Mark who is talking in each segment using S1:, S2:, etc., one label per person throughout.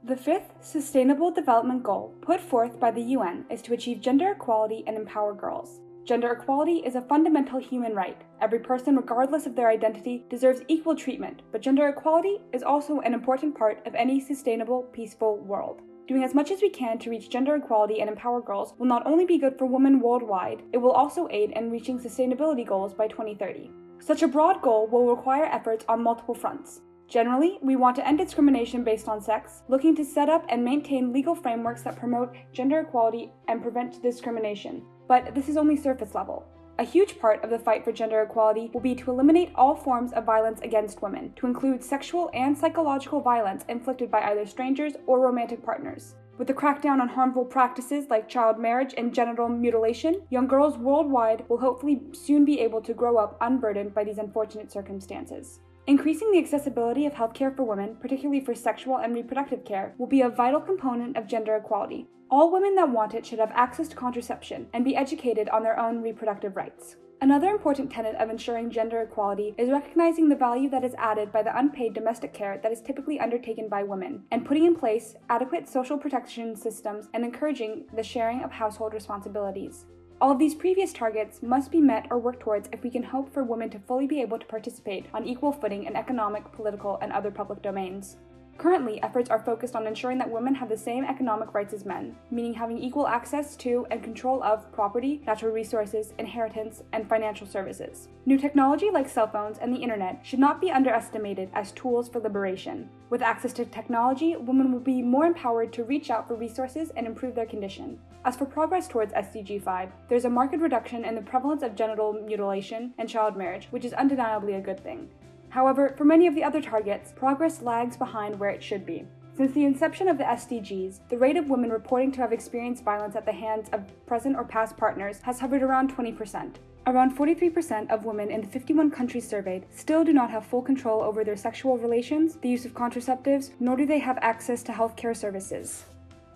S1: The fifth Sustainable Development Goal put forth by the UN is to achieve gender equality and empower girls. Gender equality is a fundamental human right. Every person, regardless of their identity, deserves equal treatment, but gender equality is also an important part of any sustainable, peaceful world. Doing as much as we can to reach gender equality and empower girls will not only be good for women worldwide, it will also aid in reaching sustainability goals by 2030. Such a broad goal will require efforts on multiple fronts. Generally, we want to end discrimination based on sex, looking to set up and maintain legal frameworks that promote gender equality and prevent discrimination. But this is only surface level. A huge part of the fight for gender equality will be to eliminate all forms of violence against women, to include sexual and psychological violence inflicted by either strangers or romantic partners. With the crackdown on harmful practices like child marriage and genital mutilation, young girls worldwide will hopefully soon be able to grow up unburdened by these unfortunate circumstances. Increasing the accessibility of healthcare for women, particularly for sexual and reproductive care, will be a vital component of gender equality. All women that want it should have access to contraception and be educated on their own reproductive rights. Another important tenet of ensuring gender equality is recognizing the value that is added by the unpaid domestic care that is typically undertaken by women, and putting in place adequate social protection systems and encouraging the sharing of household responsibilities. All of these previous targets must be met or worked towards if we can hope for women to fully be able to participate on equal footing in economic, political, and other public domains. Currently, efforts are focused on ensuring that women have the same economic rights as men, meaning having equal access to and control of property, natural resources, inheritance, and financial services. New technology like cell phones and the internet should not be underestimated as tools for liberation. With access to technology, women will be more empowered to reach out for resources and improve their condition. As for progress towards SDG 5, there's a marked reduction in the prevalence of genital mutilation and child marriage, which is undeniably a good thing. However, for many of the other targets, progress lags behind where it should be. Since the inception of the SDGs, the rate of women reporting to have experienced violence at the hands of present or past partners has hovered around 20%. Around 43% of women in the 51 countries surveyed still do not have full control over their sexual relations, the use of contraceptives, nor do they have access to healthcare services.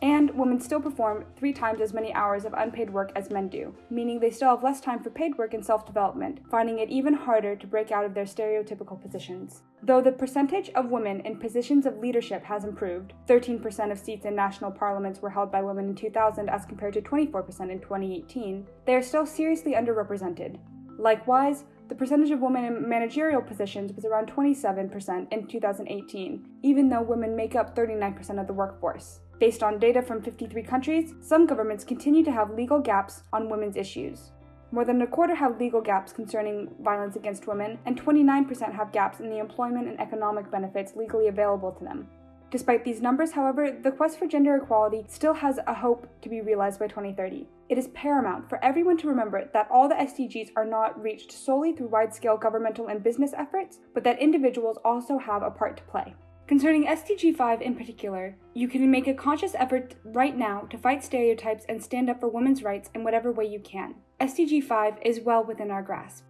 S1: And women still perform 3 times as many hours of unpaid work as men do, meaning they still have less time for paid work and self-development, finding it even harder to break out of their stereotypical positions. Though the percentage of women in positions of leadership has improved, 13% of seats in national parliaments were held by women in 2000 as compared to 24% in 2018, they are still seriously underrepresented. Likewise, the percentage of women in managerial positions was around 27% in 2018, even though women make up 39% of the workforce. Based on data from 53 countries, some governments continue to have legal gaps on women's issues. More than a quarter have legal gaps concerning violence against women, and 29% have gaps in the employment and economic benefits legally available to them. Despite these numbers, however, the quest for gender equality still has a hope to be realized by 2030. It is paramount for everyone to remember that all the SDGs are not reached solely through wide-scale governmental and business efforts, but that individuals also have a part to play. Concerning SDG 5 in particular, you can make a conscious effort right now to fight stereotypes and stand up for women's rights in whatever way you can. SDG 5 is well within our grasp.